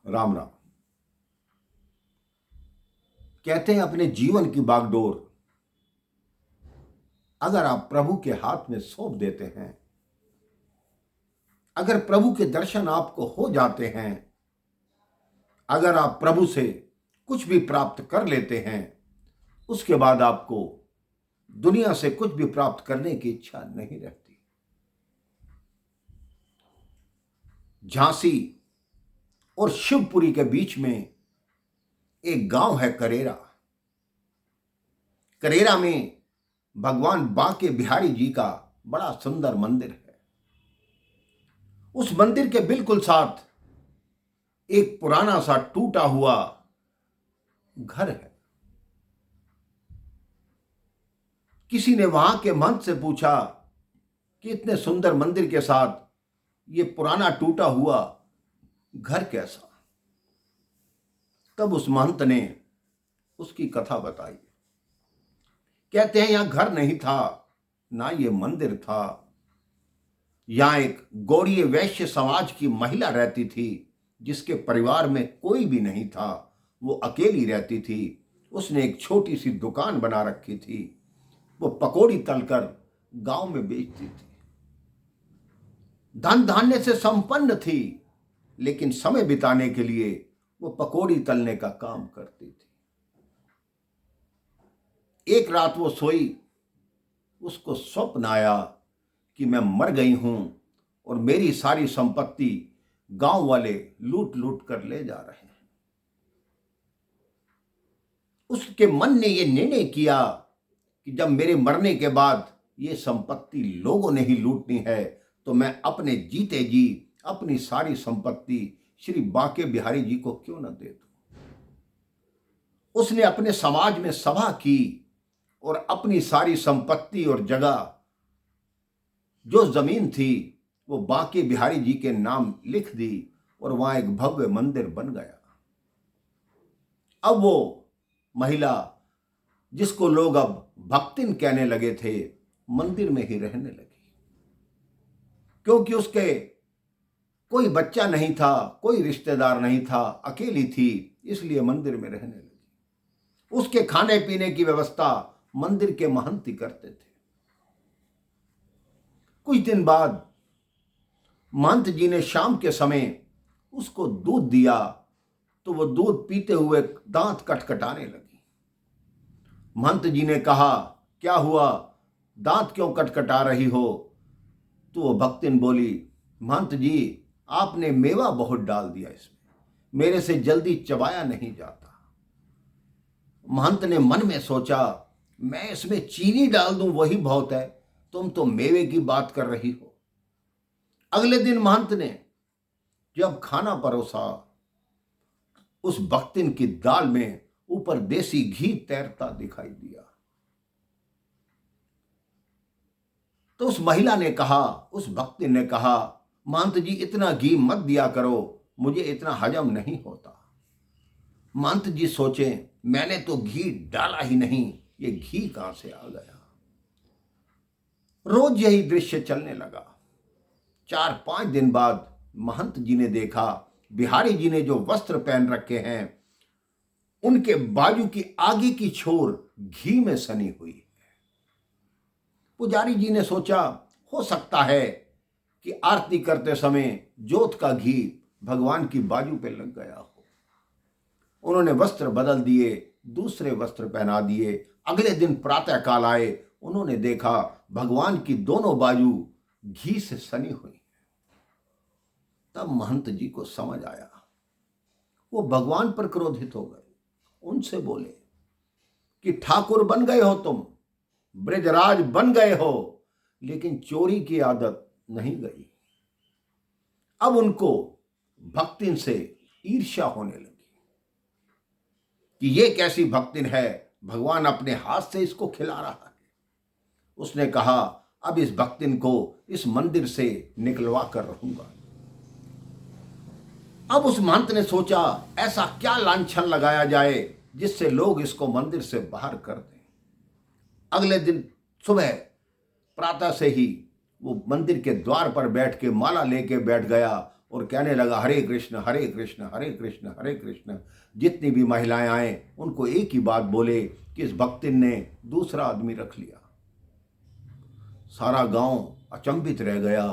राम राम। कहते हैं अपने जीवन की बागडोर अगर आप प्रभु के हाथ में सौंप देते हैं, अगर प्रभु के दर्शन आपको हो जाते हैं, अगर आप प्रभु से कुछ भी प्राप्त कर लेते हैं, उसके बाद आपको दुनिया से कुछ भी प्राप्त करने की इच्छा नहीं रहती। झांसी और शिवपुरी के बीच में एक गांव है करेरा। करेरा में भगवान बांके बिहारी जी का बड़ा सुंदर मंदिर है। उस मंदिर के बिल्कुल साथ एक पुराना सा टूटा हुआ घर है। किसी ने वहां के महंत से पूछा कि इतने सुंदर मंदिर के साथ ये पुराना टूटा हुआ घर कैसा? तब उस महंत ने उसकी कथा बताई। कहते हैं यहां घर नहीं था, ना ये मंदिर था। यहां एक गौड़ीय वैश्य समाज की महिला रहती थी, जिसके परिवार में कोई भी नहीं था। वो अकेली रहती थी। उसने एक छोटी सी दुकान बना रखी थी। वो पकौड़ी तलकर गांव में बेचती थी। धन धान्य से संपन्न थी, लेकिन समय बिताने के लिए वो पकौड़ी तलने का काम करती थी। एक रात वो सोई, उसको स्वप्न आया कि मैं मर गई हूं और मेरी सारी संपत्ति गांव वाले लूट लूट कर ले जा रहे हैं। उसके मन ने यह निर्णय किया कि जब मेरे मरने के बाद ये संपत्ति लोगों ने ही लूटनी है, तो मैं अपने जीते जी अपनी सारी संपत्ति श्री बांके बिहारी जी को क्यों न दे दूं। उसने अपने समाज में सभा की और अपनी सारी संपत्ति और जगह, जो जमीन थी, वो बांके बिहारी जी के नाम लिख दी और वहां एक भव्य मंदिर बन गया। अब वो महिला, जिसको लोग अब भक्तिन कहने लगे थे, मंदिर में ही रहने लगी। क्योंकि उसके कोई बच्चा नहीं था, कोई रिश्तेदार नहीं था, अकेली थी, इसलिए मंदिर में रहने लगी। उसके खाने पीने की व्यवस्था मंदिर के महंत ही करते थे। कुछ दिन बाद महंत जी ने शाम के समय उसको दूध दिया, तो वो दूध पीते हुए दांत कटकटाने लगी। महंत जी ने कहा, क्या हुआ, दांत क्यों कटकटा रही हो? तो वो भक्तिन बोली, महंत जी, आपने मेवा बहुत डाल दिया इसमें, मेरे से जल्दी चबाया नहीं जाता। महंत ने मन में सोचा, मैं इसमें चीनी डाल दूं वही बहुत है, तुम तो मेवे की बात कर रही हो। अगले दिन महंत ने जब खाना परोसा, उस भक्तिन की दाल में ऊपर देसी घी तैरता दिखाई दिया। तो उस महिला ने कहा, उस भक्तिन ने कहा, महंत जी इतना घी मत दिया करो, मुझे इतना हजम नहीं होता। महंत जी सोचे, मैंने तो घी डाला ही नहीं, ये घी कहां से आ गया। रोज यही दृश्य चलने लगा। 4-5 दिन बाद महंत जी ने देखा, बिहारी जी ने जो वस्त्र पहन रखे हैं, उनके बाजू की आगे की छोर घी में सनी हुई है। पुजारी जी ने सोचा, हो सकता है कि आरती करते समय जोत का घी भगवान की बाजू पे लग गया हो। उन्होंने वस्त्र बदल दिए, दूसरे वस्त्र पहना दिए। अगले दिन प्रातः काल आए, उन्होंने देखा भगवान की दोनों बाजू घी से सनी हुई। तब महंत जी को समझ आया। वो भगवान पर क्रोधित हो गए। उनसे बोले कि ठाकुर बन गए हो तुम, ब्रजराज बन गए हो, लेकिन चोरी की आदत नहीं गई। अब उनको भक्तिन से ईर्ष्या होने लगी कि ये कैसी भक्तिन है, भगवान अपने हाथ से इसको खिला रहा है। उसने कहा, अब इस भक्तिन को इस मंदिर से निकलवा कर रहूंगा। अब उस महंत ने सोचा, ऐसा क्या लांछन लगाया जाए जिससे लोग इसको मंदिर से बाहर कर दें। अगले दिन सुबह प्रातः से ही वो मंदिर के द्वार पर बैठ के माला लेके बैठ गया और कहने लगा, हरे कृष्ण हरे कृष्ण हरे कृष्ण हरे कृष्ण। जितनी भी महिलाएं आए उनको एक ही बात बोले कि इस भक्तिन ने दूसरा आदमी रख लिया। सारा गांव अचंभित रह गया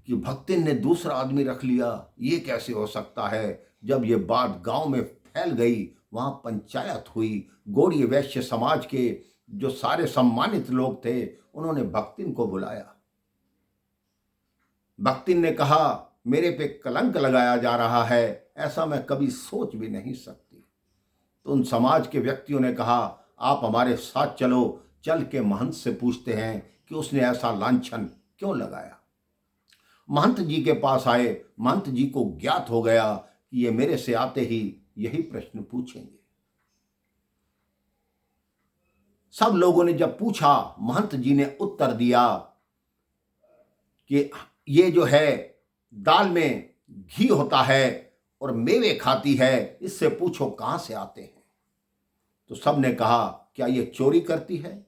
कि भक्तिन ने दूसरा आदमी रख लिया, ये कैसे हो सकता है। जब ये बात गांव में फैल गई, वहां पंचायत हुई। गौड़ीय वैश्य समाज के जो सारे सम्मानित लोग थे, उन्होंने भक्तिन को बुलाया। भक्तिन ने कहा, मेरे पे कलंक लगाया जा रहा है, ऐसा मैं कभी सोच भी नहीं सकती। तो उन समाज के व्यक्तियों ने कहा, आप हमारे साथ चलो, चल के महंत से पूछते हैं कि उसने ऐसा लांछन क्यों लगाया। महंत जी के पास आए। महंत जी को ज्ञात हो गया कि ये मेरे से आते ही यही प्रश्न पूछेंगे। सब लोगों ने जब पूछा, महंत जी ने उत्तर दिया कि ये जो है दाल में घी होता है और मेवे खाती है, इससे पूछो कहां से आते हैं। तो सब ने कहा, क्या ये चोरी करती है।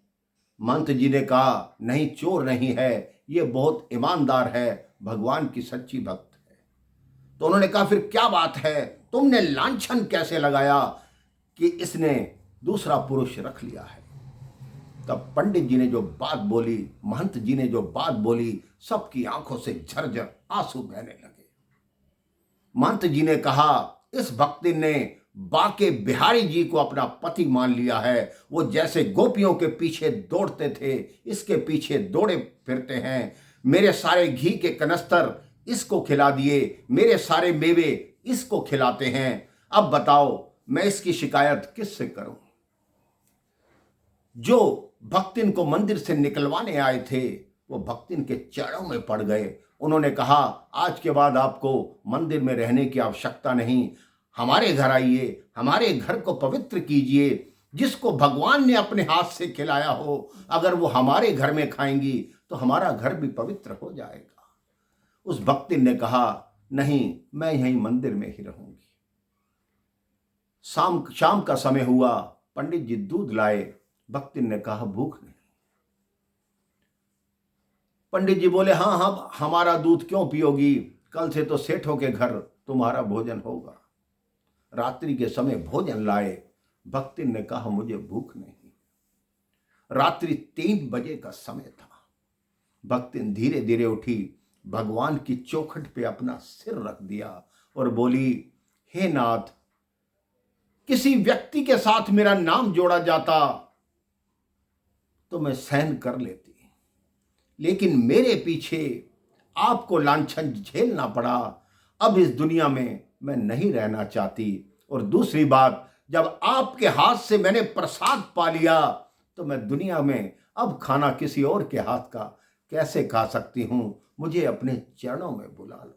महंत जी ने कहा, नहीं, चोर नहीं है, ये बहुत ईमानदार है, भगवान की सच्ची भक्त है। तो उन्होंने कहा, फिर क्या बात है, तुमने लांछन कैसे लगाया कि इसने दूसरा पुरुष रख लिया है। तब पंडित जी ने जो बात बोली, महंत जी ने जो बात बोली, सबकी आंखों से झरझर आंसू बहने लगे। महंत जी ने कहा, इस भक्तिन ने बाके बिहारी जी को अपना पति मान लिया है। वो जैसे गोपियों के पीछे दौड़ते थे, इसके पीछे दौड़े फिरते हैं। मेरे सारे घी के कनस्तर इसको खिला दिए, मेरे सारे मेवे इसको खिलाते हैं। अब बताओ, मैं इसकी शिकायत किससे करूं। जो भक्तिन को मंदिर से निकलवाने आए थे, वो भक्तिन के चरणों में पड़ गए। उन्होंने कहा, आज के बाद आपको मंदिर में रहने की आवश्यकता नहीं, हमारे घर आइए, हमारे घर को पवित्र कीजिए। जिसको भगवान ने अपने हाथ से खिलाया हो, अगर वो हमारे घर में खाएंगी तो हमारा घर भी पवित्र हो जाएगा। उस भक्तिन ने कहा, नहीं, मैं यहीं मंदिर में ही रहूंगी। शाम का समय हुआ, पंडित जी दूध लाए। भक्तिन ने कहा, भूख नहीं। पंडित जी बोले, हाँ हाँ, हमारा दूध क्यों पियोगी, कल से तो सेठों के घर तुम्हारा भोजन होगा। रात्रि के समय भोजन लाए। भक्तिन ने कहा, मुझे भूख नहीं। रात्रि 3 बजे का समय था। भक्तिन धीरे धीरे उठी, भगवान की चौखट पे अपना सिर रख दिया और बोली, हे नाथ, किसी व्यक्ति के साथ मेरा नाम जोड़ा जाता तो मैं सहन कर लेती, लेकिन मेरे पीछे आपको लांछन झेलना पड़ा। अब इस दुनिया में मैं नहीं रहना चाहती। और दूसरी बात, जब आपके हाथ से मैंने प्रसाद पा लिया तो मैं दुनिया में अब खाना किसी और के हाथ का कैसे खा सकती हूं। मुझे अपने चरणों में बुला लो।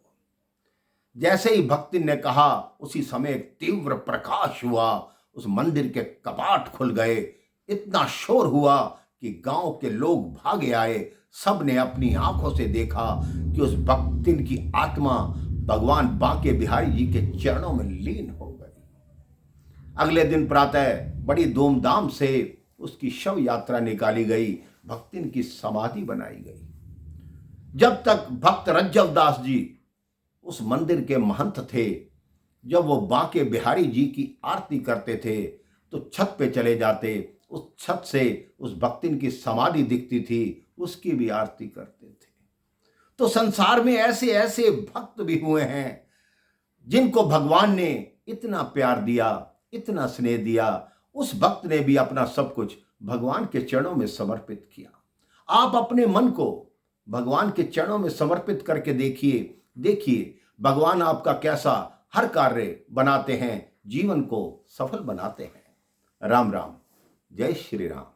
जैसे ही भक्तिन ने कहा, उसी समय एक तीव्र प्रकाश हुआ। उस मंदिर के कपाट खुल गए। इतना शोर हुआ कि गांव के लोग भागे आए। सब ने अपनी आंखों से देखा कि उस भक्तिन की आत्मा भगवान बांके बिहारी जी के चरणों में लीन हो गई। अगले दिन प्रातः बड़ी धूमधाम से उसकी शव यात्रा निकाली गई, भक्तिन की समाधि बनाई गई। जब तक भक्त रज्जव दास जी उस मंदिर के महंत थे, जब वो बांके बिहारी जी की आरती करते थे तो छत पे चले जाते, उस छत से उस भक्तिन की समाधि दिखती थी, उसकी भी आरती करते थे। तो संसार में ऐसे ऐसे भक्त भी हुए हैं जिनको भगवान ने इतना प्यार दिया, इतना स्नेह दिया। उस भक्त ने भी अपना सब कुछ भगवान के चरणों में समर्पित किया। आप अपने मन को भगवान के चरणों में समर्पित करके देखिए भगवान आपका कैसा हर कार्य बनाते हैं, जीवन को सफल बनाते हैं। राम राम, जय श्री राम।